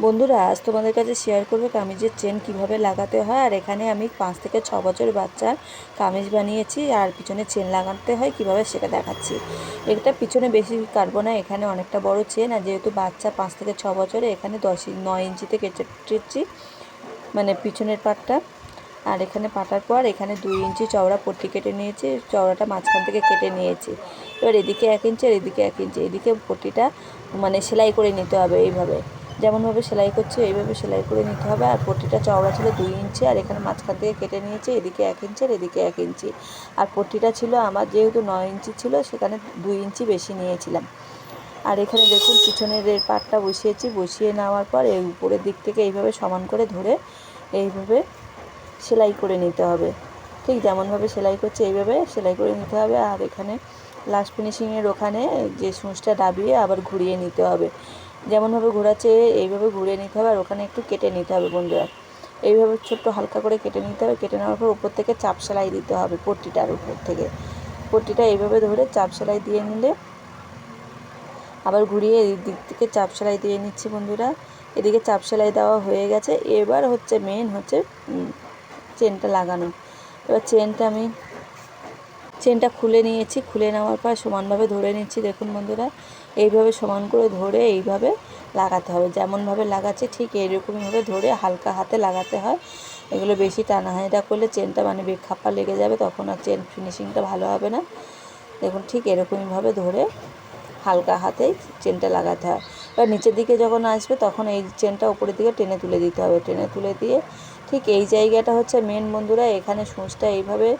বন্ধুরা, আজ তোমাদের কাছে শেয়ার করবো কামিজের চেন কিভাবে লাগাতে হয়। আর এখানে আমি 5 থেকে 6 বছর বাচ্চার কামিজ বানিয়েছি, আর পিছনে চেন লাগাতে হয় কিভাবে সেটা দেখাচ্ছি। এটা পিছনে বেশি কাটবো না, এখানে অনেকটা বড় চেন, আর যেহেতু বাচ্চা 5 থেকে 6 বছরে এখানে 9 ইঞ্চিতে কেটেছি, মানে পিছনের পাটটা। আর এখানে পাটার পর এখানে 2 ইঞ্চি চওড়া পট্টি কেটে নিয়েছি, চওড়াটা মাঝখান থেকে কেটে নিয়েছি। এবার এদিকে 1 ইঞ্চি আর এদিকে 1 ইঞ্চি, এদিকে পট্টিটা মানে সেলাই করে নিতে হবে। এইভাবে যেমনভাবে সেলাই করছি এইভাবে সেলাই করে নিতে হবে। আর পট্টিটা চওড়া ছিল 2 ইঞ্চি, আর এখানে মাঝখান থেকে কেটে নিয়েছি, এদিকে 1 ইঞ্চি আর এদিকে 1 ইঞ্চি। আর পট্টিটা ছিল আমার যেহেতু 9 ইঞ্চি ছিল, সেখানে 2 ইঞ্চি বেশি নিয়েছিলাম। আর এখানে দেখুন পিছনের এর পাটটা বসিয়ে নেওয়ার পর এই উপরের দিক থেকে এইভাবে সমান করে ধরে এইভাবে সেলাই করে নিতে হবে। ঠিক যেমনভাবে সেলাই করছে এইভাবে সেলাই করে নিতে হবে। আর এখানে লাস্ট ফিনিশিংয়ের ওখানে যে সূঁচটা দাবিয়ে আবার ঘুরিয়ে নিতে হবে। যেমনভাবে ঘোরাচ্ছে এইভাবে ঘুরিয়ে নিতে হবে, আর ওখানে একটু কেটে নিতে হবে বন্ধুরা। এইভাবে ছোট্ট হালকা করে কেটে নিতে হবে। কেটে নেওয়ার পর উপর থেকে চাপ সেলাই দিতে হবে, পট্টিটার উপর থেকে পট্টিটা এইভাবে ধরে চাপ সেলাই দিয়ে নিলে আবার ঘুরিয়ে এই দিক থেকে চাপ সেলাই দিয়ে নিচ্ছি বন্ধুরা। এদিকে চাপ সেলাই দেওয়া হয়ে গেছে। এবার হচ্ছে মেন হচ্ছে চেনটা লাগানো। এবার চেনটা খুলে নিয়েছি, খুলে নেওয়ার পর সমানভাবে ধরে নিচ্ছি। দেখুন বন্ধুরা, এইভাবে সমান করে ধরে এইভাবে লাগাতে হবে। যেমনভাবে লাগাচ্ছি ঠিক এইরকমভাবে ধরে হালকা হাতে লাগাতে হয়। এগুলো বেশি টানা হয়, এটা করলে চেনটা মানে বেখাপ্পা লেগে যাবে, তখন আর চেন ফিনিশিংটা ভালো হবে না। দেখুন ঠিক এরকমইভাবে ধরে হালকা হাতেই চেনটা লাগাতে হয়। এবার নিচের দিকে যখন আসবে তখন এই চেনটা উপরের দিকে টেনে তুলে দিতে হবে। টেনে তুলে দিয়ে ঠিক এই জায়গাটা হচ্ছে মেন বন্ধুরা, এখানে সূঁচটা এইভাবে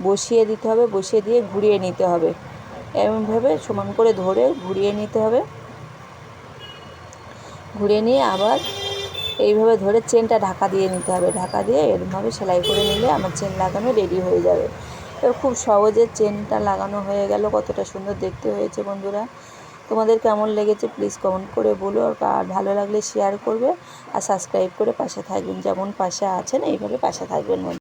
বসিয়ে দিতে হবে, বসিয়ে দিয়ে ঘুরিয়ে নিতে হবে। এমনভাবে সমান করে ধরে ঘুরিয়ে নিতে হবে। ঘুরিয়ে নিয়ে আবার এইভাবে ধরে চেনটা ঢাকা দিয়ে নিতে হবে। ঢাকা দিয়ে এরকমভাবে সেলাই করে নিলে আমার চেন লাগানো রেডি হয়ে যাবে। এবার খুব সহজে চেনটা লাগানো হয়ে গেল। কতটা সুন্দর দেখতে হয়েছে বন্ধুরা। তোমাদের কেমন লেগেছে প্লিজ কমেন্ট করে বলো। আর ভালো লাগলে শেয়ার করবে, আর সাবস্ক্রাইব করে পাশে থাকবেন। যেমন পাশে আছেন এইভাবে পাশে থাকবেন বন্ধু।